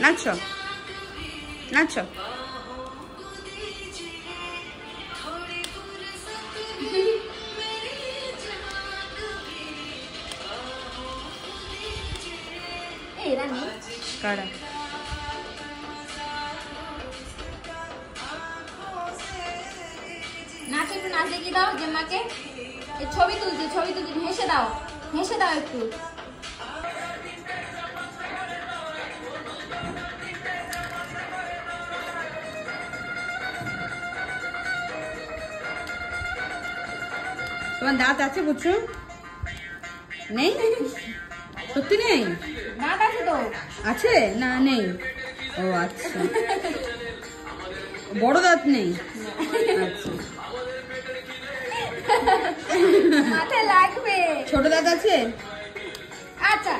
নাচো নাচো। কারা নাচে একটু নাচ দেখিয়ে দাও জেম্মাকে। ছবি তুলছে হেসে দাও একটু। তোমার দাঁত আছে বুঝছো? নেই, সত্যি নেই? দাঁত আছে তো। আছে না নেই? ও আচ্ছা, বড় দাঁত নেই। আচ্ছা, মাথায় লাগবে। ছোট দাঁত আছে? আচ্ছা।